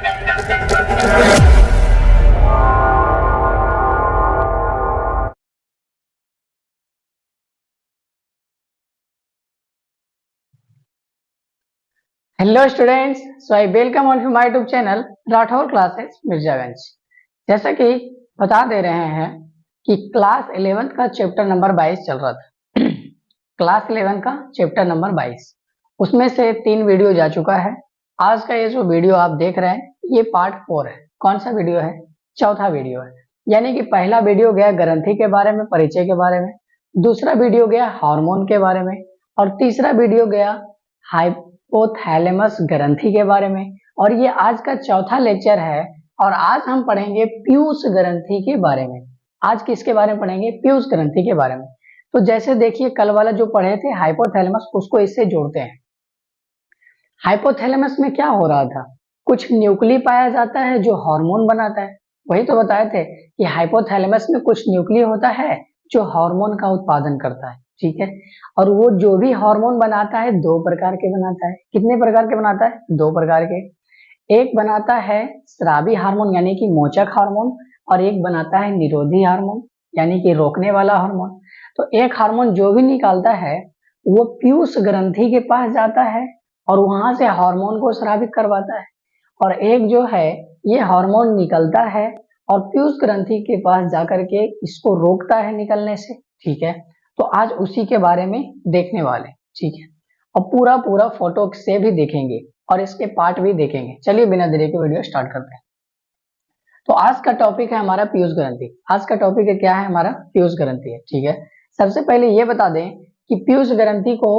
Hello students, so I welcome on to my YouTube channel Rathore classes Mirzaganj. जैसा कि बता दे रहे हैं कि क्लास 11 का चैप्टर नंबर 22 चल रहा था। क्लास 11 का चैप्टर नंबर 22, उसमें से 3 वीडियो जा चुका है। आज का ये जो वीडियो आप देख रहे हैं ये पार्ट 4 है। कौन सा वीडियो है? चौथा वीडियो है। यानी कि पहला वीडियो गया ग्रंथि के बारे में, परिचय के बारे में, दूसरा वीडियो गया हार्मोन के बारे में, और तीसरा वीडियो गया हाइपोथैलेमस ग्रंथि के बारे में, और ये आज का चौथा लेक्चर है। और आज हम पढ़ेंगे पीयूष ग्रंथि के बारे में। आज किसके बारे में पढ़ेंगे? पीयूष ग्रंथि के बारे में। तो जैसे देखिए कल वाला जो पढ़े थे हाइपोथैलेमस, उसको इससे जोड़ते हैं। हाइपोथैलेमस में क्या हो रहा था? कुछ न्यूक्ली पाया जाता है जो हार्मोन बनाता है। वही तो बताए थे कि हाइपोथैलेमस में कुछ न्यूक्ली होता है जो हार्मोन का उत्पादन करता है, ठीक है। और वो जो भी हार्मोन बनाता है 2 प्रकार के बनाता है। कितने प्रकार के बनाता है? 2 प्रकार के। एक बनाता है स्रावी हार्मोन यानी कि मोचक हार्मोन, और एक बनाता है निरोधी हार्मोन यानी कि रोकने वाला हार्मोन। तो एक हार्मोन जो भी निकालता है वो पीयूष ग्रंथि के पास जाता है और वहां से हार्मोन को स्रावित करवाता है, और एक जो है ये हार्मोन निकलता है और पीयूष ग्रंथि के पास जाकर के इसको रोकता है निकलने से, ठीक है। तो आज उसी के बारे में देखने वाले, ठीक है। और पूरा पूरा फोटो से भी देखेंगे और इसके पार्ट भी देखेंगे। चलिए बिना देरी के वीडियो स्टार्ट करते हैं। तो आज का टॉपिक है हमारा पीयूष ग्रंथि। आज का टॉपिक है क्या है? हमारा पीयूष ग्रंथि है, ठीक है। सबसे पहले ये बता दें कि पीयूष ग्रंथि को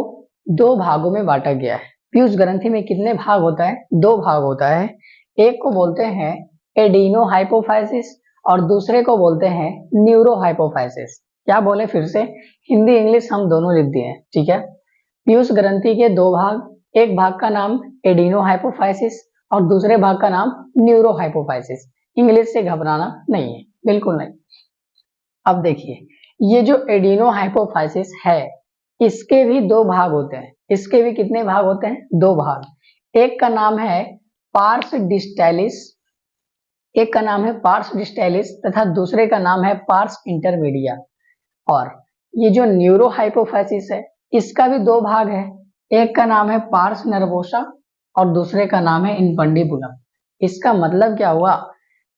2 भागों में बांटा गया है। पीयूष ग्रंथि में कितने भाग होता है? 2 भाग होता है। एक को बोलते हैं एडिनो हाइपोफाइसिस और दूसरे को बोलते हैं न्यूरो हाइपोफाइसिस। क्या बोले फिर से? हिंदी इंग्लिश हम दोनों लिख दिए हैं, ठीक है। पीयूष ग्रंथि के 2 भाग, एक भाग का नाम एडिनो हाइपोफाइसिस और दूसरे भाग का नाम न्यूरो हाइपोफाइसिस। इंग्लिश से घबराना नहीं है, बिल्कुल नहीं। अब देखिए ये जो एडिनो हाइपोफाइसिस है इसके भी 2 भाग होते हैं। इसके भी कितने भाग होते हैं? 2 भाग। एक का नाम है पार्स डिस्टैलिस, एक का नाम है पार्स डिस्टैलिस तथा दूसरे का नाम है पार्स इंटरमीडिया। और ये जो न्यूरो हाइपोफाइसिस है इसका भी 2 भाग है। एक का नाम है पार्स नर्वोसा और दूसरे का नाम है इनफंडिबुलम। इसका मतलब क्या हुआ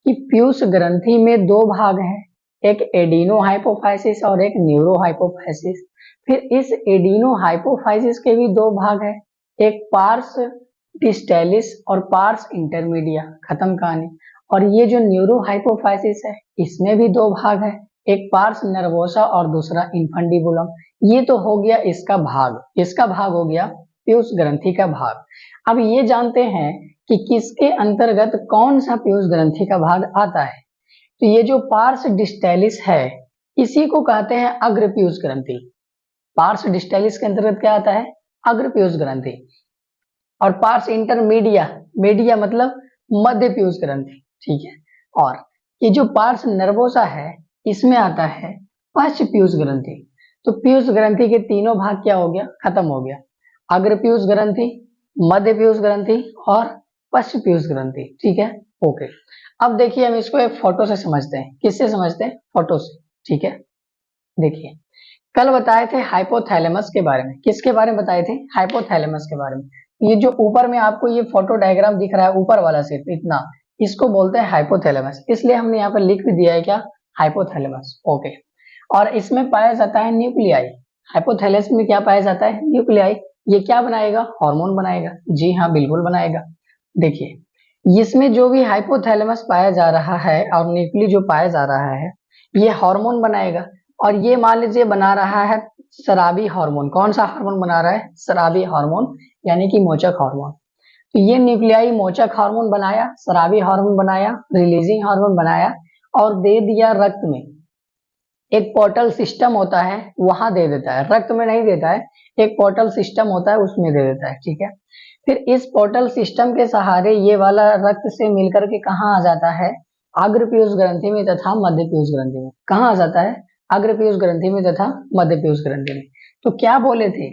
कि पीयूष ग्रंथि में 2 भाग हैं, एक एडिनो हाइपोफाइसिस और एक न्यूरो हाइपोफाइसिस। फिर इस एडिनो हाइपोफाइसिस के भी 2 भाग हैं, एक पार्स डिस्टैलिस और पार्स इंटरमीडिया। खत्म कहानी। और ये जो न्यूरो हाइपोफाइसिस है इसमें भी 2 भाग है, एक पार्स नर्वोसा और दूसरा इनफंडिबुलम। ये तो हो गया इसका भाग, इसका भाग हो गया पीयूष ग्रंथि का भाग। अब ये जानते हैं कि किसके अंतर्गत कौन सा पीयूष ग्रंथि का भाग आता है। तो ये जो पार्स डिस्टैलिस है इसी को कहते हैं अग्र पीयूष ग्रंथि। पार्स डिस्टैलिस के अंतर्गत क्या आता है? अग्र पीयूष ग्रंथि। और पार्स इंटरमीडिया, मीडिया मतलब मध्य पीयूष ग्रंथि, ठीक है। और ये जो पार्स नर्वोसा है इसमें आता है पश्च पीयूष ग्रंथि। तो पीयूष ग्रंथि के तीनों भाग क्या हो गया? खत्म हो गया। अग्र पीयूष ग्रंथि, मध्य पीयूष ग्रंथि और पश्च पीयूष ग्रंथि, ठीक है। ओके, अब देखिए हम इसको एक फोटो से समझते हैं। किससे समझते हैं? फोटो से, ठीक है। देखिए कल बताए थे हाइपोथैलेमस के बारे में। किसके बारे में बताए थे? हाइपोथैलेमस के बारे में। ये जो ऊपर में आपको ये फोटो डायग्राम दिख रहा है ऊपर वाला सिर्फ इतना, इसको बोलते हैं हाइपोथैलेमस। इसलिए हमने यहाँ पर लिख भी दिया है क्या? हाइपोथैलेमस। ओके, और इसमें पाया जाता है न्यूक्लियाई। हाइपोथैलेमस में क्या पाया जाता है? न्यूक्लियाई। ये क्या बनाएगा? हार्मोन बनाएगा। जी हाँ, बिल्कुल बनाएगा। देखिए इसमें जो भी हाइपोथैलेमस पाया जा रहा है और न्यूक्ली जो पाया जा रहा है ये हार्मोन बनाएगा। और ये मान लीजिए बना रहा है स्रावी हार्मोन। कौन सा हार्मोन बना रहा है? स्रावी हार्मोन यानी कि मोचक हार्मोन। तो ये न्यूक्लियाई मोचक हार्मोन बनाया, स्रावी हार्मोन बनाया, रिलीजिंग हार्मोन बनाया और दे दिया रक्त में। एक पोर्टल सिस्टम होता है वहां दे देता है, रक्त में नहीं देता है। एक पोर्टल सिस्टम होता है उसमें दे देता है, ठीक है। फिर इस पोर्टल सिस्टम के सहारे ये वाला रक्त से मिलकर के कहाँ आ जाता है? अग्र पीयूष ग्रंथि में तथा मध्य पीयूष ग्रंथि में। कहाँ आ जाता है? अग्र पीयूष ग्रंथि में तथा मध्य पीयूष ग्रंथि में। तो क्या बोले थे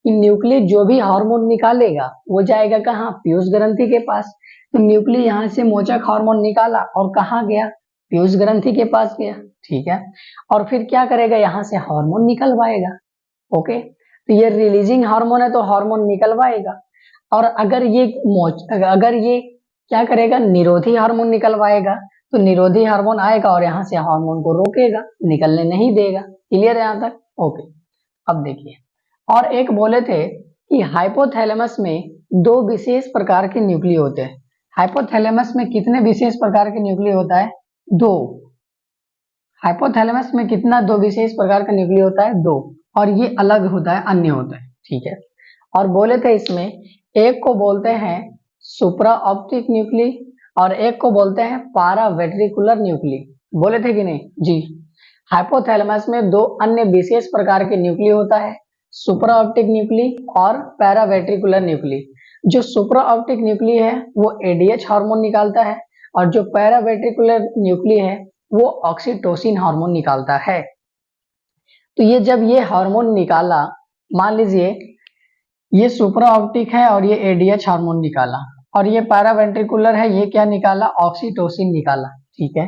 कि न्यूक्ली जो भी हार्मोन निकालेगा वो जाएगा कहाँ, पीयूष ग्रंथि के पास। तो न्यूक्ली यहाँ से मोचक हार्मोन निकाला और कहाँ गया, पीयूष ग्रंथि के पास गया, ठीक है। और फिर क्या करेगा, यहाँ से हार्मोन निकलवाएगा। ओके, तो ये रिलीजिंग हार्मोन है तो हार्मोन निकलवाएगा। और अगर ये क्या करेगा, निरोधी हार्मोन निकलवाएगा, तो निरोधी हार्मोन आएगा और यहाँ से हार्मोन को रोकेगा, निकलने नहीं देगा। क्लियर है यहाँ तक? ओके, अब देखिए, और एक बोले थे कि हाइपोथैलेमस में दो विशेष प्रकार के न्यूक्ली होते हैं। हाइपोथैलेमस में कितने विशेष प्रकार के न्यूक्ली होता है, दो। हाइपोथैलेमस में कितना, दो विशेष प्रकार का न्यूक्ली होता है, दो। और ये अलग होता है, अन्य होता है, ठीक है। और बोले थे इसमें एक को बोलते हैं सुप्रा ऑप्टिक न्यूक्ली और एक को बोलते हैं पारावेंट्रिकुलर न्यूक्ली। बोले थे कि नहीं जी। हाइपोथैलेमस में दो अन्य विशेष प्रकार के न्यूक्ली होता है, सुप्रा ऑप्टिक न्यूक्ली और पैरावेंट्रिकुलर न्यूक्ली। जो सुप्रा ऑप्टिक न्यूक्ली है वो एडीएच हार्मोन निकालता है और जो पैरावेंट्रिकुलर न्यूक्ली है वो ऑक्सीटोसिन हार्मोन निकालता है। तो ये जब ये हार्मोन निकाला, मान लीजिए ये सुप्रा ऑप्टिक है और ये एडीएच हार्मोन निकाला, और ये पैरावेंट्रिकुलर है, ये क्या निकाला, ऑक्सीटोसिन निकाला, ठीक है।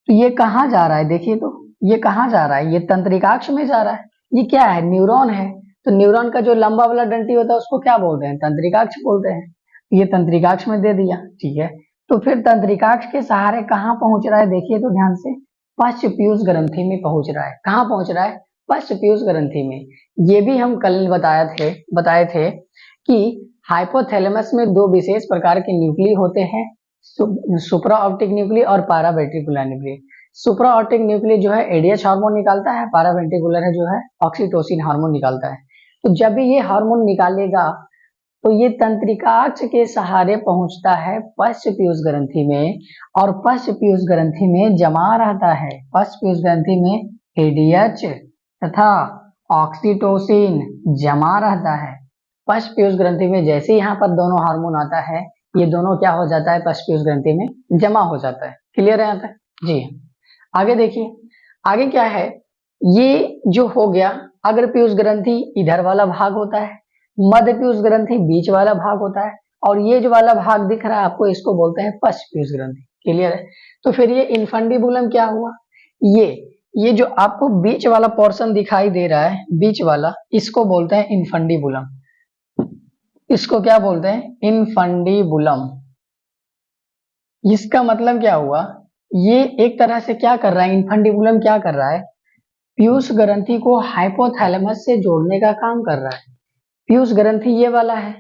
तो ये कहाँ जा रहा है, देखिए तो ये कहाँ जा रहा है, ये तंत्रिकाक्ष में जा रहा है। ये क्या है, न्यूरॉन है। तो न्यूरॉन का जो लंबा वाला डंटी होता है उसको क्या बोलते हैं, तंत्रिकाक्ष बोलते हैं। ये तंत्रिकाक्ष में दे दिया, ठीक है। तो फिर तंत्रिकाक्ष के सहारे कहाँ पहुंच रहा है, देखिए तो ध्यान से, पश्च पीयूष ग्रंथि में पहुंच रहा है। कहाँ पहुंच रहा है, पश्च पीयूष ग्रंथि में। ये भी हम कल बताए थे कि हाइपोथैलेमस में दो विशेष प्रकार के न्यूक्ली होते हैं, सुप्रा ऑप्टिक न्यूक्ली और पैरावेंट्रिकुलर न्यूक्ली। सुप्रा ऑप्टिक न्यूक्ली जो है एडीएच हार्मोन निकालता है, पैरावेंट्रिकुलर है जो है ऑक्सीटोसिन हार्मोन निकालता है। तो जब भी ये हार्मोन निकालेगा तो ये तंत्रिकाक्ष के सहारे पहुंचता है पश्च पीयूष ग्रंथि में, और पश्च पीयूष ग्रंथि में जमा रहता है। पश्च पीयूष ग्रंथि में एडीएच तथा ऑक्सीटोसिन जमा रहता है। पश्च पीयूष ग्रंथि में जैसे यहाँ पर दोनों हार्मोन आता है, ये दोनों क्या हो जाता है, पश्च पीयूष ग्रंथि में जमा हो जाता है। क्लियर है यहाँ तक जी। आगे देखिए, आगे क्या है, ये जो हो गया, अग्र पीयूष ग्रंथि इधर वाला भाग होता है, मध्य पीयूष ग्रंथि बीच वाला भाग होता है, और ये जो वाला भाग दिख रहा है आपको, इसको बोलते हैं पश्च पीयूष ग्रंथि। क्लियर है? तो फिर ये इनफंडिबुलम क्या हुआ, ये जो आपको बीच वाला पोर्शन दिखाई दे रहा है, बीच वाला, इसको बोलते हैं इनफंडिबुलम। इसको क्या बोलते हैं, इनफंडिबुलम। इसका मतलब क्या हुआ, ये एक तरह से क्या कर रहा है, इनफंडिबुलम क्या कर रहा है, पीयूष ग्रंथि को हाइपोथैलेमस से जोड़ने का काम कर रहा है। पीयूष ग्रंथि ये वाला है,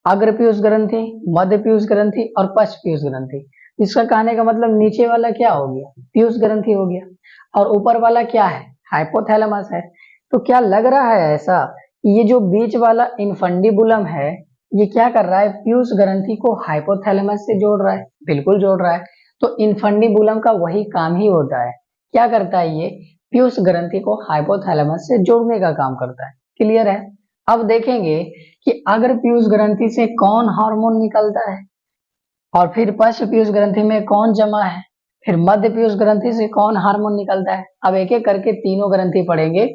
अग्र पीयूष ग्रंथि, मध्य पीयूष ग्रंथि और पश्च पीयूष ग्रंथि। इसका कहने का मतलब नीचे वाला क्या हो गया, पीयूष ग्रंथि हो गया, और ऊपर वाला क्या है, हाइपोथैलेमस है। तो क्या लग रहा है ऐसा, ये जो बीच वाला इनफंडिबुलम है, ये क्या कर रहा है, पीयूष ग्रंथि को हाइपोथैलेमस से जोड़ रहा है, बिल्कुल जोड़ रहा है। तो इनफंडिबुलम का वही काम ही होता है, क्या करता है, ये पीयूष ग्रंथि को हाइपोथैलेमस से जोड़ने का काम करता है। क्लियर है? अब देखेंगे कि अग्र पीयूष ग्रंथि से कौन हार्मोन निकलता है, और फिर पश्च पीयूष ग्रंथि में कौन जमा है, फिर मध्य पीयूष ग्रंथि से कौन हार्मोन निकलता है। अब एक एक करके तीनों ग्रंथि पढ़ेंगे,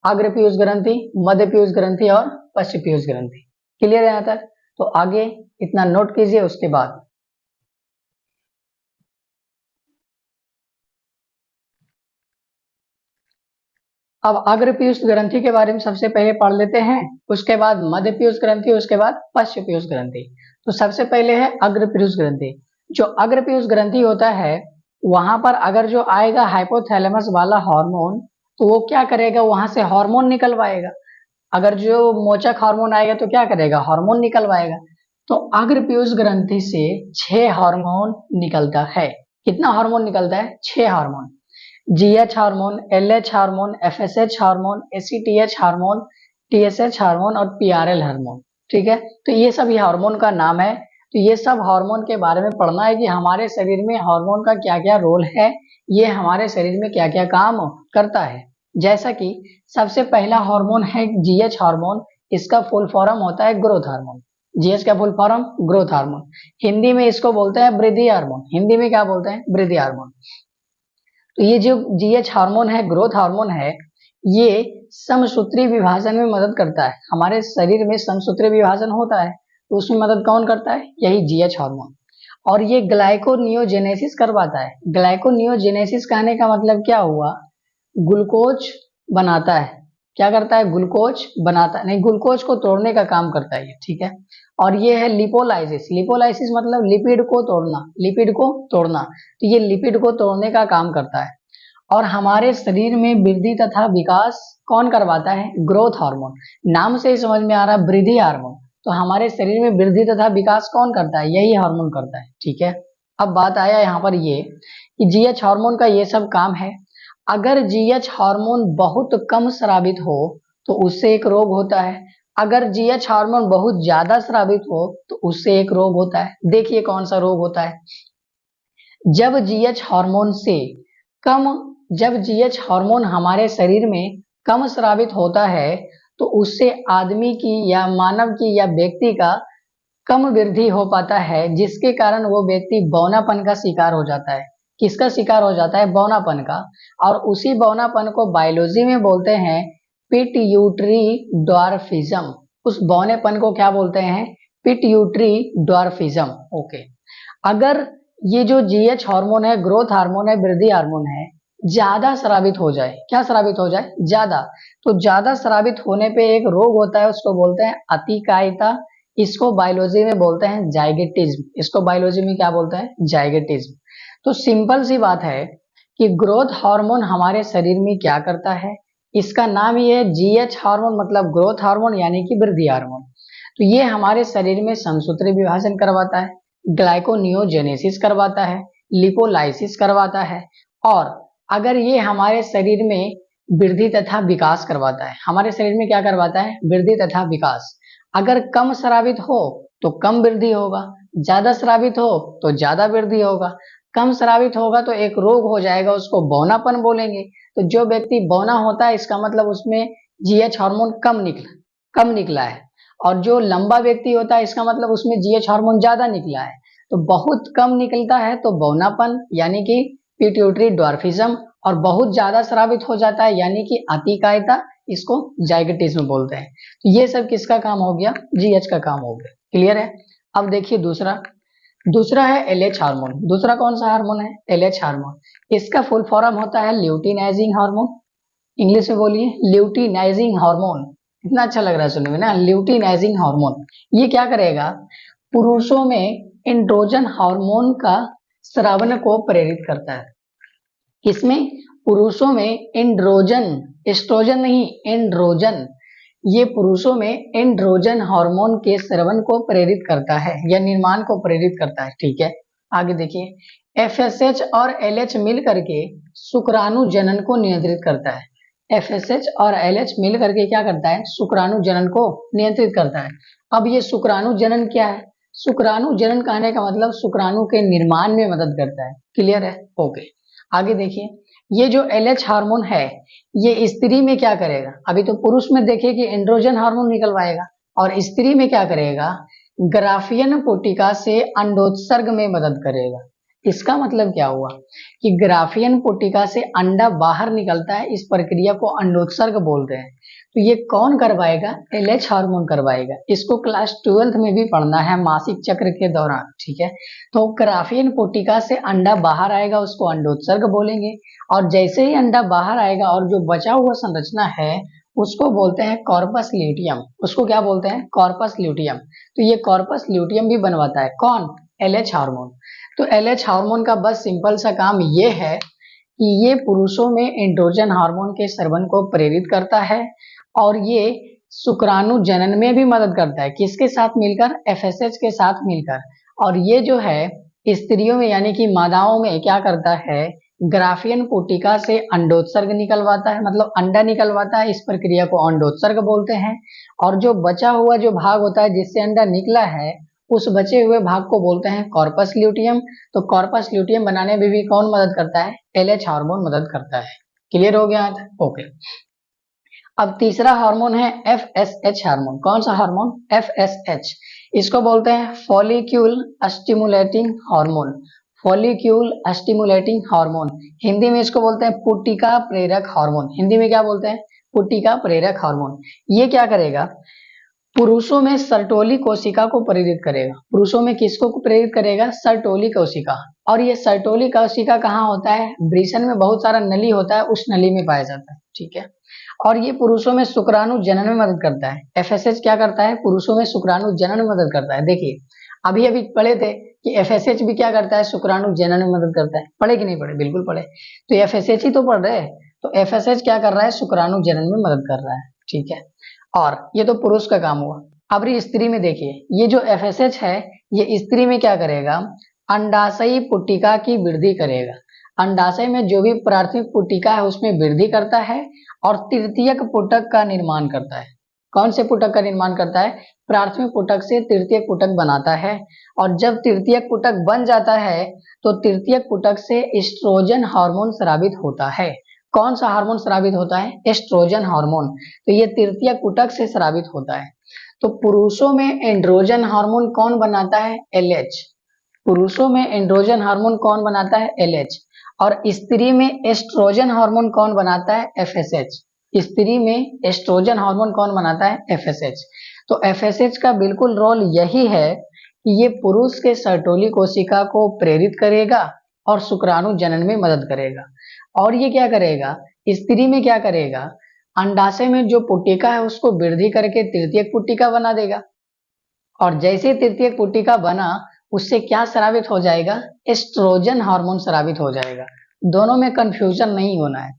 अग्र पीयूष ग्रंथि, मध्य पीयूष ग्रंथि और पश्च पीयूष ग्रंथि। क्लियर है यहाँ तक? तो आगे इतना नोट कीजिए। उसके बाद अब अग्र पीयूष ग्रंथि के बारे में सबसे पहले पढ़ लेते हैं, उसके बाद मध्य पीयूष ग्रंथि, उसके बाद पश्च पीयूष ग्रंथि। तो सबसे पहले है अग्र पीयूष ग्रंथि। जो अग्र पीयूष ग्रंथि होता है, वहां पर अगर जो आएगा हाइपोथैलेमस वाला हार्मोन, तो वो क्या करेगा, वहां से हार्मोन निकलवाएगा। अगर जो मोचक हार्मोन आएगा तो क्या करेगा, हार्मोन निकलवाएगा। तो अग्र पीयूष ग्रंथि से 6 हार्मोन निकलता है। कितना हार्मोन निकलता है, 6 hormone. GH hormone, LH hormone, FSH hormone, ACTH hormone, TSH hormone और पीआरएल हार्मोन। ठीक है, तो ये सब हार्मोन का नाम है। तो ये सब हार्मोन के बारे में पढ़ना है कि हमारे शरीर में हार्मोन का क्या क्या रोल है, ये हमारे शरीर में क्या क्या काम करता है। जैसा कि सबसे पहला हार्मोन है जीएच हार्मोन, इसका फुल फॉर्म होता है ग्रोथ हार्मोन। जीएच का full form growth hormone, Hindi में इसको बोलते हैं वृद्धि हार्मोन। हिंदी में क्या बोलते हैं, वृद्धि हार्मोन। तो ये जो जीएच हार्मोन है, ग्रोथ हार्मोन है, ये समसूत्री विभाजन में मदद करता है। हमारे शरीर में समसूत्री विभाजन होता है तो उसमें मदद कौन करता है? यही जीएच हार्मोन। और ये ग्लाइकोनियोजेनेसिस करवाता है। ग्लाइकोनियोजेनेसिस कहने का मतलब क्या हुआ? ग्लूकोज बनाता है। क्या करता है? ग्लूकोज बनाता नहीं, ग्लूकोज को तोड़ने का काम करता है ये, ठीक है। और ये है लिपोलाइसिस। लिपोलाइसिस मतलब लिपिड को तोड़ना, लिपिड को तोड़ना, तो ये लिपिड को तोड़ने का काम करता है। और हमारे शरीर में वृद्धि तथा विकास कौन करवाता है? Growth hormone. नाम से ही समझ में आ रहा है वृद्धि हार्मोन, तो हमारे शरीर में वृद्धि तथा विकास कौन करता है? यही हार्मोन करता है, ठीक है। अब बात आया यहाँ पर ये कि जीएच हार्मोन का ये सब काम है। अगर जीएच हार्मोन बहुत कम स्रावित हो तो उससे एक रोग होता है। अगर जीएच हार्मोन बहुत ज्यादा स्रावित हो तो उससे एक रोग होता है। देखिए कौन सा रोग होता है। जब जीएच हार्मोन से कम जब जीएच हार्मोन हमारे शरीर में कम स्रावित होता है तो उससे आदमी की या मानव की या व्यक्ति का कम वृद्धि हो पाता है, जिसके कारण वो व्यक्ति बौनापन का शिकार हो जाता है। किसका शिकार हो जाता है? बौनापन का। और उसी बौनापन को बायोलॉजी में बोलते हैं पिट्यूटरी ड्वार्फिज्म। उस बौनेपन को क्या बोलते हैं? Pituitary dwarfism. ओके। अगर ये जो जीएच हार्मोन है, ग्रोथ हार्मोन है, वृद्धि हार्मोन है, ज्यादा स्रावित हो जाए, क्या स्रावित हो जाए? ज्यादा, तो ज्यादा स्रावित होने पे एक रोग होता है, उसको बोलते हैं अतिकायता। इसको बायोलॉजी में बोलते हैं जाइगेटिज्म। इसको बायोलॉजी में क्या बोलते हैं? जाइगेटिज्म। तो सिंपल सी बात है कि ग्रोथ हार्मोन हमारे शरीर में क्या करता है? इसका नाम ही है जीएच हार्मोन, मतलब ग्रोथ हार्मोन यानी कि वृद्धि हार्मोन। तो ये हमारे शरीर में समसूत्री विभाजन करवाता है, ग्लाइकोनियोजेनेसिस करवाता है, लिपोलाइसिस करवाता है, और अगर ये हमारे शरीर में वृद्धि तथा विकास करवाता है। हमारे शरीर में क्या करवाता है? वृद्धि तथा विकास। अगर कम स्रावित हो तो कम वृद्धि होगा, ज्यादा स्रावित हो तो ज्यादा वृद्धि होगा। कम स्रावित होगा तो एक रोग हो जाएगा, उसको बौनापन बोलेंगे। तो जो व्यक्ति बौना होता है इसका मतलब उसमें जीएच हार्मोन कम निकला है। और जो लंबा व्यक्ति होता है इसका मतलब उसमें जीएच हार्मोन ज्यादा निकला है। तो बहुत कम निकलता है तो बौनापन यानी कि पिट्यूटरी ड्वार्फिज्म, और बहुत ज्यादा स्रावित हो जाता है यानी कि अतिकायता, इसको जाइगेटिज्म बोलते हैं। तो ये सब किसका काम हो गया? जीएच का काम हो गया। क्लियर है? अब देखिए दूसरा है एलएच हार्मोन। दूसरा कौन सा हार्मोन है? LH hormone. इसका फुल फॉर्म होता है ल्यूटिनाइजिंग हार्मोन। इंग्लिश में बोलिए, ल्यूटिनाइजिंग हार्मोन। इतना अच्छा लग रहा है सुनने में ना, ल्यूटिनाइजिंग हार्मोन। ये क्या करेगा? पुरुषों में एंड्रोजन हार्मोन का स्रावन को प्रेरित करता है। किसमें? पुरुषों में एंड्रोजन, एस्ट्रोजन नहीं, एंड्रोजन। ये पुरुषों में एंड्रोजन हार्मोन के स्रावन को प्रेरित करता है या निर्माण को प्रेरित करता है, ठीक है। आगे देखिए, एफएसएच और एलएच मिल करके शुक्राणु जनन को नियंत्रित करता है। एफएसएच और एलएच मिल करके क्या करता है? शुक्राणु जनन को नियंत्रित करता है। अब ये शुक्राणु जनन क्या है? शुक्राणु जनन कहने का मतलब शुक्राणु के निर्माण में मदद करता है। क्लियर है? ओके। आगे देखिए, ये जो एलएच हार्मोन है ये स्त्री में क्या करेगा? अभी तो पुरुष में देखिए कि एंड्रोजन हार्मोन निकलवाएगा, और स्त्री में क्या करेगा? ग्राफियन पोटिका से अंडोत्सर्ग में मदद करेगा। इसका मतलब क्या हुआ कि ग्राफियन पोटिका से अंडा बाहर निकलता है, इस प्रक्रिया को अंडोत्सर्ग बोलते हैं। तो ये कौन करवाएगा? एलएच हार्मोन करवाएगा। इसको क्लास 12th में भी पढ़ना है मासिक चक्र के दौरान, ठीक है। तो ग्राफियन पोटिका से अंडा बाहर आएगा, उसको अंडोत्सर्ग बोलेंगे। और जैसे ही अंडा बाहर आएगा और जो बचा हुआ संरचना है उसको बोलते हैं कॉर्पस ल्यूटियम। उसको क्या बोलते हैं? Corpus luteum. तो ये कॉर्पस ल्यूटियम भी बनवाता है कौन? LH hormone. तो एलएच हार्मोन का बस सिंपल सा काम ये है कि ये पुरुषों में एंड्रोजन हार्मोन के स्रावन को प्रेरित करता है, और ये शुक्राणु जनन में भी मदद करता है। किसके साथ मिलकर? एफएसएच के साथ मिलकर। और ये जो है स्त्रियों में यानी कि मादाओं में क्या करता है? ग्राफियन पोटिका से अंडोत्सर्ग निकलवाता है, मतलब अंडा निकलवाता है। इस प्रक्रिया को अंडोत्सर्ग बोलते हैं। और जो बचा हुआ जो भाग होता है जिससे अंडा निकला है, उस बचे हुए भाग को बोलते हैं कॉर्पस ल्यूटियम। तो कॉर्पस ल्यूटियम बनाने में भी कौन मदद करता है? एलएच हार्मोन मदद करता है। क्लियर हो गया? ओके। अब तीसरा हार्मोन है एफएसएच हार्मोन। कौन सा हार्मोन? एफएसएच। इसको बोलते हैं follicle stimulating hormone. Follicle stimulating hormone, Hindi में इसको बोलते हैं पुट्टिका प्रेरक हार्मोन। हिंदी में क्या बोलते हैं? पुट्टिका प्रेरक हार्मोन। ये क्या करेगा? पुरुषों में सर्टोली कोशिका को प्रेरित करेगा। पुरुषों में किसको प्रेरित करेगा? सर्टोली कोशिका। और ये सर्टोली कोशिका कहाँ होता है? वृषण में बहुत सारा नली होता है, उस नली में पाया जाता है। ठीक है। और ये पुरुषों में शुक्राणु जनन में मदद करता है। एफएसएच क्या करता है? पुरुषों में शुक्राणु जनन में मदद करता है। देखिए अभी अभी पढ़े थे कि एफएसएच भी क्या करता है? शुक्राणु जनन में मदद करता है। पढ़े कि नहीं पढ़े? बिल्कुल पढ़े। तो एफएसएच ही तो पढ़ रहे हैं। तो एफएसएच क्या कर रहा है? शुक्राणु जनन में मदद कर रहा है। ठीक है। और ये तो पुरुष का काम हुआ। अब स्त्री में देखिए, ये जो एफएसएच है ये स्त्री में क्या करेगा? अंडाशयी पुट्टिका की वृद्धि करेगा। अंडाशय में जो भी प्राथमिक पुट्टिका है उसमें वृद्धि करता है और तृतीयक पुटक का निर्माण करता है। कौन से पुटक का निर्माण करता है? प्राथमिक पुटक से तृतीयक पुटक बनाता है। और जब तृतीयक पुटक बन जाता है तो तृतीयक पुटक से एस्ट्रोजन हार्मोन स्रावित होता है। कौन सा हार्मोन स्रावित होता है? Estrogen hormone. तो ये तृतीयक पुटक से स्रावित होता है। तो पुरुषों में एंड्रोजन हार्मोन कौन बनाता है? एलएच। पुरुषों में एंड्रोजन हार्मोन कौन बनाता है? एलएच। और स्त्री में एस्ट्रोजन हार्मोन कौन बनाता है? एफएसएच। स्त्री में एस्ट्रोजन हार्मोन कौन बनाता है? एफएसएच। तो एफएसएच का बिल्कुल रोल यही है कि ये पुरुष के सर्टोली कोशिका को प्रेरित करेगा और शुक्राणु जनन में मदद करेगा। और ये क्या करेगा? स्त्री में क्या करेगा? अंडाशय में जो पुट्टिका है उसको वृद्धि करके तृतीयक पुट्टिका बना देगा। और जैसे तृतीयक पुट्टिका बना उससे क्या स्रावित हो जाएगा? एस्ट्रोजन हार्मोन स्रावित हो जाएगा। दोनों में कंफ्यूजन नहीं होना है।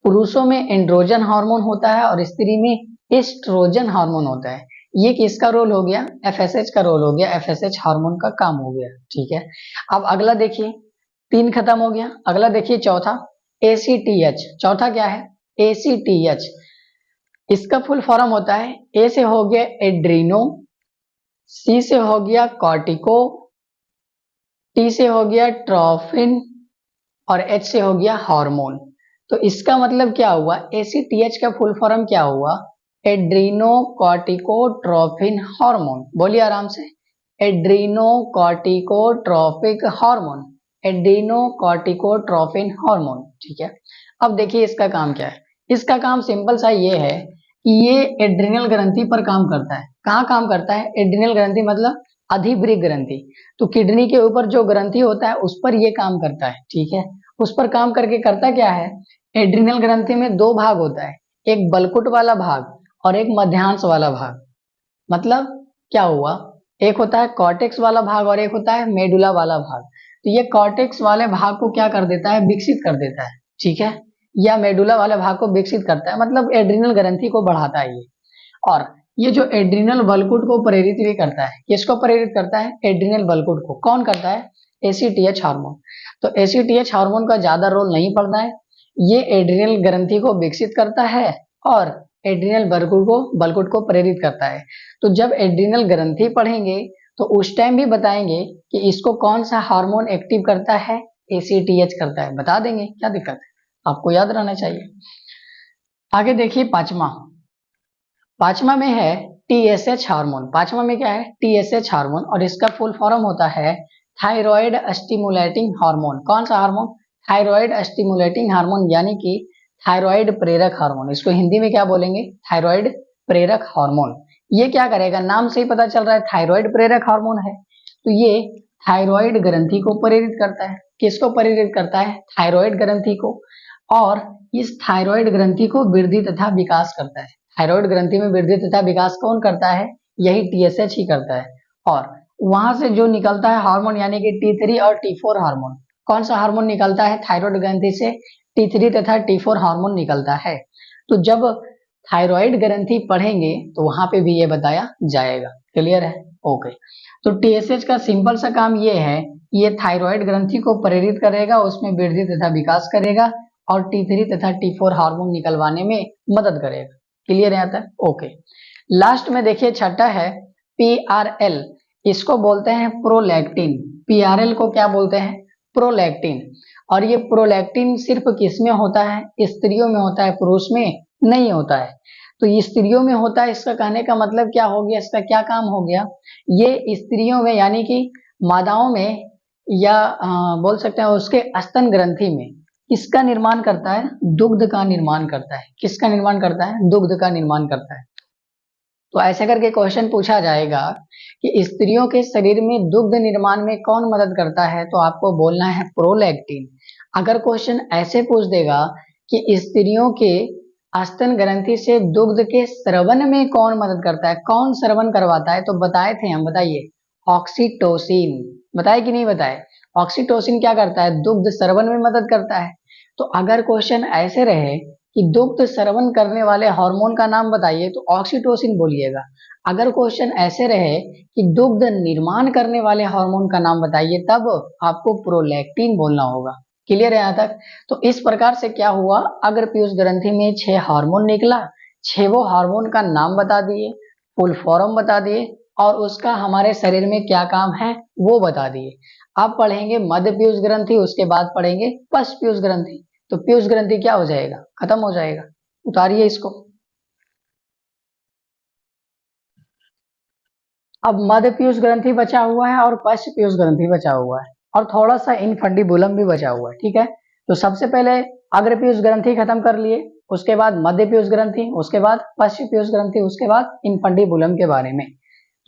पुरुषों में एंड्रोजन हार्मोन होता है और स्त्री में एस्ट्रोजन हार्मोन होता है। ये किसका रोल हो गया? एफएसएच का रोल हो गया। एफएसएच हार्मोन का काम हो गया। ठीक है। अब अगला देखिए, 3 खत्म हो गया। अगला देखिए चौथा, एसीटीएच। चौथा क्या है? एसीटीएच। इसका फुल फॉर्म होता है, ए से हो गया एड्रीनो, सी से हो गया कॉर्टिको, टी से हो गया ट्रोफिन और एच से हो गया हार्मोन। तो इसका मतलब क्या हुआ? एसीटीएच का फुल फॉर्म क्या हुआ? Adrenocorticotrophin hormone. बोलिए आराम से, adrenocorticotropic hormone, adrenocorticotrophin hormone. ठीक है। अब देखिए इसका काम क्या है। इसका काम सिंपल सा ये है कि ये एड्रिनल ग्रंथि पर काम करता है। कहाँ काम करता है? एड्रिनल ग्रंथि मतलब अधिवृक्क ग्रंथि। तो किडनी के ऊपर जो ग्रंथि होता है उस पर ये काम करता है। ठीक है। उस पर काम करके करता क्या है? एड्रिनल ग्रंथि में 2 भाग होता है, एक बलकुट वाला भाग और एक मध्यांश वाला भाग। मतलब क्या हुआ? एक होता है कॉर्टेक्स वाला भाग और एक होता है मेडुला वाला भाग। तो ये कॉर्टेक्स वाले भाग को क्या कर देता है? विकसित कर देता है। ठीक है। या मेडुला वाले भाग को विकसित करता है, मतलब एड्रिनल ग्रंथि को बढ़ाता है ये। और ये जो एड्रिनल बलकुट को प्रेरित भी करता है। किसको प्रेरित करता है? एड्रिनल बलकुट को। कौन करता है? ACTH hormone. तो एसीटीएच हार्मोन का ज्यादा रोल नहीं पड़ता है। ये एड्रिनल ग्रंथि को विकसित करता है और एड्रिनल बलकुट को प्रेरित करता है। तो जब एड्रिनल ग्रंथि पढ़ेंगे तो उस टाइम भी बताएंगे कि इसको कौन सा हार्मोन एक्टिव करता है? एसीटीएच करता है। बता देंगे, क्या दिक्कत है? आपको याद रहना चाहिए। आगे देखिए पांचवा में है टीएसएच हार्मोन। पांचवा में क्या है? TSH hormone. और इसका फुल फॉर्म होता है थायराइड स्टिमुलेटिंग हार्मोन। कौन सा हार्मोन? थायराइड स्टिमुलेटिंग हार्मोन, यानी कि थायराइड प्रेरक हार्मोन। इसको हिंदी में क्या बोलेंगे? थायराइड प्रेरक हार्मोन। ये क्या करेगा? नाम से ही पता चल रहा है थायराइड प्रेरक हार्मोन है। तो ये थायराइड ग्रंथि को प्रेरित करता है। किसको प्रेरित करता है? थायराइड ग्रंथि को। और इस थायराइड ग्रंथि को वृद्धि तथा विकास करता है। थायराइड ग्रंथि में वृद्धि तथा विकास कौन करता है? यही टीएसएच ही करता है। और वहां से जो निकलता है हार्मोन, यानी कि T3 और T4 हार्मोन। कौन सा हार्मोन निकलता है थायराइड ग्रंथि से? T3 तथा T4 हार्मोन निकलता है। तो जब थायराइड ग्रंथि पढ़ेंगे तो वहां पे भी ये बताया जाएगा। क्लियर है? ओके। तो टीएसएच का सिंपल सा काम ये है, ये थायराइड ग्रंथि को प्रेरित करेगा, उसमें वृद्धि तथा विकास करेगा और T3 तथा T4 हार्मोन निकलवाने में मदद करेगा। क्लियर है यहाँ तक? ओके। लास्ट में देखिए छठा है पीआरएल। इसको बोलते हैं प्रोलैक्टिन। पीआरएल को क्या बोलते हैं? प्रोलैक्टिन। और ये प्रोलैक्टिन सिर्फ किसमें होता है? स्त्रियों में होता है, पुरुष में नहीं होता है। तो ये स्त्रियों में होता है, इसका कहने का मतलब क्या हो गया? इसका क्या काम हो गया? ये स्त्रियों में यानी कि मादाओं में या बोल सकते हैं उसके स्तन ग्रंथि में किसका निर्माण करता है? दुग्ध का निर्माण करता है। किसका निर्माण करता है? दुग्ध का निर्माण करता है। तो ऐसे करके क्वेश्चन पूछा जाएगा कि स्त्रियों के शरीर में दुग्ध निर्माण में कौन मदद करता है, तो आपको बोलना है प्रोलैक्टिन। अगर क्वेश्चन ऐसे पूछ देगा कि स्त्रियों के स्तन ग्रंथि से दुग्ध के स्रवण में कौन मदद करता है, कौन स्रवण करवाता है, तो बताए थे हम, बताइए, ऑक्सीटोसिन। बताए कि नहीं बताए? ऑक्सीटोसिन क्या करता है? दुग्ध स्रवण में मदद करता है। तो अगर क्वेश्चन ऐसे रहे कि दुग्ध स्रवण करने वाले हार्मोन का नाम बताइए, तो ऑक्सीटोसिन बोलिएगा। अगर क्वेश्चन ऐसे रहे कि दुग्ध निर्माण करने वाले हार्मोन का नाम बताइए, तब आपको प्रोलैक्टिन बोलना होगा। क्लियर है यहाँ तक? तो इस प्रकार से क्या हुआ, अग्र पीयूष ग्रंथि में 6 हार्मोन निकला, 6 हार्मोन का नाम बता दिए, फुल फॉर्म बता दिए, और उसका हमारे शरीर में क्या काम है वो बता दिए। अब पढ़ेंगे मध्य पीयूष ग्रंथि, उसके बाद पढ़ेंगे पश्च पीयूष ग्रंथि। तो पीयूष ग्रंथि क्या हो जाएगा? खत्म हो जाएगा। उतारिए इसको। अब मध्य पीयूष ग्रंथि बचा हुआ है और पश्च पीयूष ग्रंथि बचा हुआ है, और थोड़ा सा इनफंडिबुलम भी बचा हुआ है। ठीक है, तो सबसे पहले अग्र पीयूष ग्रंथि खत्म कर लिए, उसके बाद मध्य पीयूष ग्रंथि, उसके बाद पश्च पीयूष ग्रंथि, उसके बाद इनफंडिबुलम के बारे में।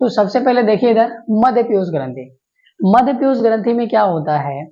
तो सबसे पहले देखिए इधर मध्य पीयूष ग्रंथि। मध्य पीयूष ग्रंथि में क्या होता है,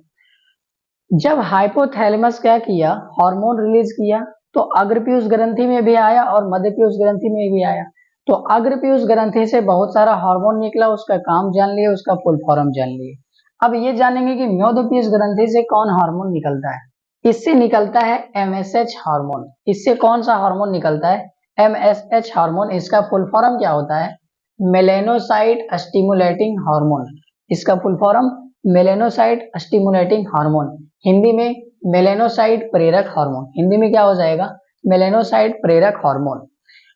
जब हाइपोथैलेमस क्या किया, हार्मोन रिलीज किया, तो अग्र पीयूष ग्रंथि में भी आया और मध्य पीयूष ग्रंथि में भी आया। तो अग्र पीयूष ग्रंथि से बहुत सारा हार्मोन निकला, उसका काम जान लिए, उसका फुल फॉर्म जान लिए। अब ये जानेंगे कि मध्य पीयूष ग्रंथि से कौन हार्मोन निकलता है। इससे निकलता है एमएसएच हार्मोन। इससे कौन सा हार्मोन निकलता है? MSH hormone. इसका फुल फॉर्म क्या होता है? Melanocyte stimulating hormone. इसका full form melanocyte stimulating hormone, Hindi में मेलेनोसाइट प्रेरक हार्मोन। हिंदी में क्या हो जाएगा? मेलेनोसाइट प्रेरक हार्मोन।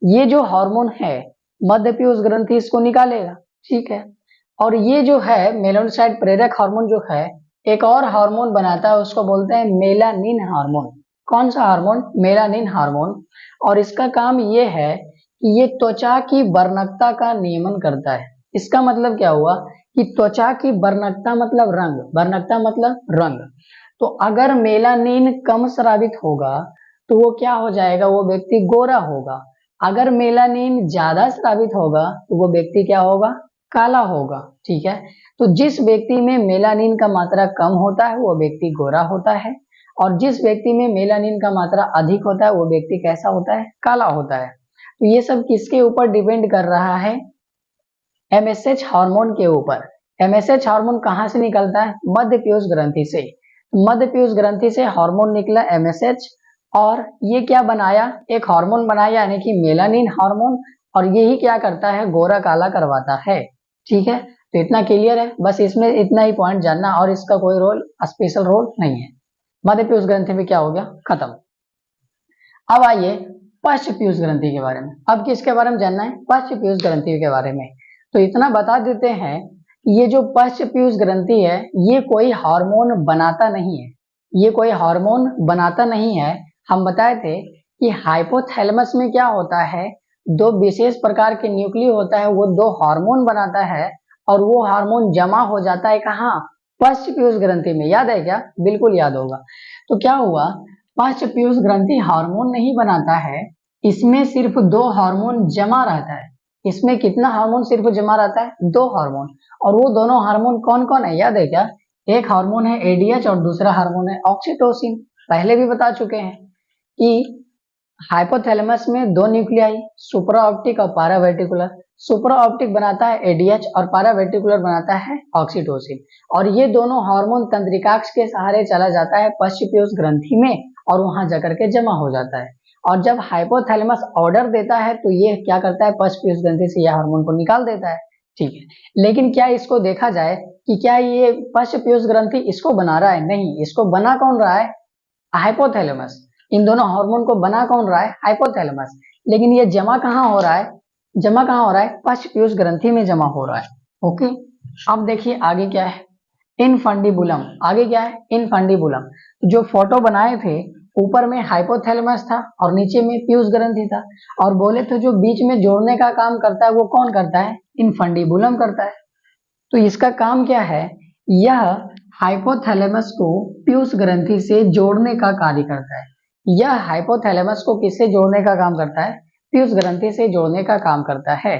ये जो हार्मोन है मध्य पीयूष ग्रंथि इसको निकालेगा। ठीक है, और ये जो है मेलेनोसाइट प्रेरक हार्मोन जो है, एक और हार्मोन बनाता है, उसको बोलते हैं मेलानिन हार्मोन। कौन सा हार्मोन? Melanin hormone. और इसका काम ये है कि ये त्वचा की वर्णकता का नियमन करता है। इसका मतलब क्या हुआ कि त्वचा की वर्णकता मतलब रंग, वर्णकता मतलब रंग। तो अगर मेलानिन कम स्रावित होगा तो वो क्या हो जाएगा? वो व्यक्ति गोरा होगा। अगर मेलानिन ज्यादा स्रावित होगा तो वो व्यक्ति क्या होगा? काला होगा। ठीक है, तो जिस व्यक्ति में मेलानिन का मात्रा कम होता है वो व्यक्ति गोरा होता है, और जिस व्यक्ति में मेलानिन का मात्रा अधिक होता है वो व्यक्ति कैसा होता है? काला होता है। तो ये सब किसके ऊपर डिपेंड कर रहा है? एमएसएच हार्मोन के ऊपर। एमएसएच हार्मोन कहाँ से निकलता है? मध्य पीयूष ग्रंथि से। मध्य पीयूष ग्रंथि से हार्मोन निकला एमएसएच, और ये क्या बनाया? एक हार्मोन बनाया, यानी कि मेलानिन हार्मोन, और यही क्या करता है? गोरा काला करवाता है। ठीक है, तो इतना क्लियर है, बस इसमें इतना ही पॉइंट जानना, और इसका कोई रोल, स्पेशल रोल नहीं है। मध्य पीयूष ग्रंथि में क्या हो गया? खत्म। अब आइए पश्च पीयूष ग्रंथि के बारे में। अब किसके बारे में जानना है? पश्च पीयूष ग्रंथि के बारे में। तो इतना बता देते हैं कि ये जो पश्च पीयूष ग्रंथि है ये कोई हार्मोन बनाता नहीं है। ये कोई हार्मोन बनाता नहीं है। हम बताए थे कि हाइपोथैलेमस में क्या होता है, दो विशेष प्रकार के न्यूक्लिय होता है, वो दो हार्मोन बनाता है, और वो हार्मोन जमा हो जाता है कहाँ? पश्च पीयूष ग्रंथि में। याद है क्या? बिल्कुल याद होगा। तो क्या हुआ, पश्च पीयूष ग्रंथि हार्मोन नहीं बनाता है, इसमें सिर्फ 2 हार्मोन जमा रहता है। इसमें कितना हार्मोन सिर्फ जमा रहता है? 2 हार्मोन। और वो दोनों हार्मोन कौन कौन है? याद है क्या? एक हार्मोन है एडीएच और दूसरा हार्मोन है ऑक्सीटोसिन। पहले भी बता चुके हैं कि हाइपोथैलेमस में 2 न्यूक्लियाई, सुप्रा ऑप्टिक और पारावेंट्रिकुलर। सुप्रा ऑप्टिक बनाता है एडीएच और पारावेंट्रिकुलर बनाता है ऑक्सीटोसिन, और ये दोनों हार्मोन तंत्रिकाक्ष के सहारे चला जाता है पश्च पीयूष ग्रंथि में, और वहां जाकर के जमा हो जाता है। और जब हाइपोथैलेमस ऑर्डर देता है तो ये क्या करता है? पश्च पीयूष ग्रंथि से यह हार्मोन को निकाल देता है। ठीक है, लेकिन क्या इसको देखा जाए कि क्या ये पश्च पीयूष ग्रंथि इसको बना रहा है? नहीं, इसको बना कौन रहा है? हाइपोथैलेमस। इन दोनों हार्मोन को बना कौन रहा है? हाइपोथैलेमस। लेकिन ये जमा कहाँ हो रहा है? जमा कहाँ हो रहा है? पश्च पीयूष ग्रंथि में जमा हो रहा है। ओके, अब देखिए आगे क्या है, इनफंडिबुलम। आगे क्या है? इनफंडिबुलम। जो फोटो बनाए थे, ऊपर में हाइपोथैलेमस था और नीचे में पीयूष ग्रंथि था, और बोले तो जो बीच में जोड़ने का काम करता है वो कौन करता है? इनफंडिबुलम करता है। तो इसका काम क्या है? यह हाइपोथैलेमस को पीयूष ग्रंथि से जोड़ने का कार्य करता है। यह हाइपोथैलेमस को किससे जोड़ने का काम करता है? पीयूष ग्रंथि से जोड़ने का काम करता है।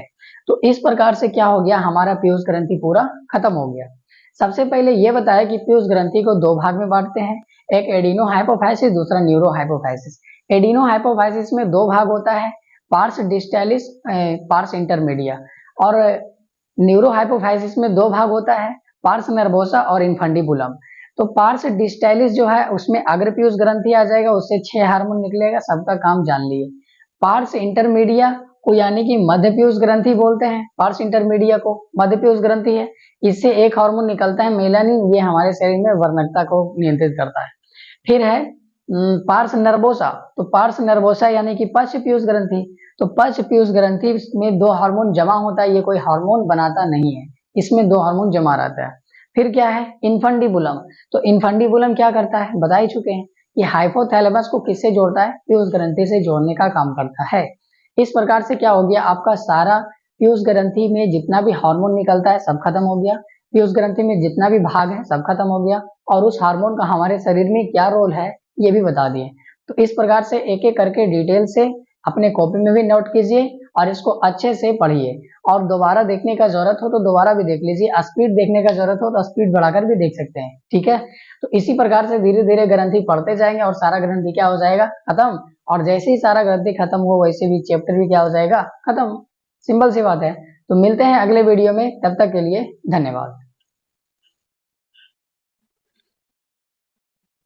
तो इस प्रकार से क्या हो गया, हमारा पीयूष ग्रंथि पूरा खत्म हो गया। सबसे पहले यह बताया कि पीयूष ग्रंथि को दो भाग में बांटते हैं, एक एडिनो हाइपोफाइसिस, दूसरा न्यूरो हाइपोफाइसिस। एडिनो हाइपोफाइसिस में दो भाग होता है, पार्स डिस्टालिस, पार्स इंटरमीडिया, और न्यूरो हाइपोफाइसिस में दो भाग होता है, पार्स नर्वोसा और इनफंडिबुलम। तो पार्स डिस्टालिस जो है उसमें अग्र पीयूष ग्रंथि आ जाएगा, उससे 6 हार्मोन निकलेगा, सबका काम जान लिए। पार्स इंटरमीडिया को यानी कि मध्य पीयूष ग्रंथि बोलते हैं, पार्स इंटरमीडिया को मध्य पीयूष ग्रंथि है, इससे एक हार्मोन निकलता है मेलानिन, ये हमारे शरीर में वर्णकता को नियंत्रित करता है। फिर है पार्स नर्वोसा, तो पार्स नर्वोसा यानी कि पश्च पीयूष ग्रंथि, तो पश्च पीयूष ग्रंथि में दो हार्मोन जमा होता है, ये कोई हार्मोन बनाता नहीं है, इसमें दो हार्मोन जमा रहता है। फिर क्या है, इनफंडिबुलम, तो इनफंडिबुलम क्या करता है, बता ही चुके हैं, ये हाइपोथैलेमस को किससे जोड़ता है, पीयूष ग्रंथि से जोड़ने का काम करता है। इस प्रकार से क्या हो गया, आपका सारा पीयूष ग्रंथि में जितना भी हार्मोन निकलता है सब खत्म हो गया, पीयूष ग्रंथि में जितना भी भाग है सब खत्म हो गया, और उस हार्मोन का हमारे शरीर में क्या रोल है ये भी बता दिए। तो इस प्रकार से एक एक करके डिटेल से अपने कॉपी में भी नोट कीजिए और इसको अच्छे से पढ़िए, और दोबारा देखने का जरूरत हो तो दोबारा भी देख लीजिए, स्पीड देखने का जरूरत हो तो स्पीड बढ़ाकर भी देख सकते हैं, ठीक है। तो इसी प्रकार से धीरे धीरे ग्रंथि पढ़ते जाएंगे और सारा ग्रंथि क्या हो जाएगा, खत्म। और जैसे ही सारा ग्रंथि खत्म हो वैसे भी चैप्टर भी क्या हो जाएगा, खत्म। सिंपल सी बात है। तो मिलते हैं अगले वीडियो में, तब तक के लिए धन्यवाद।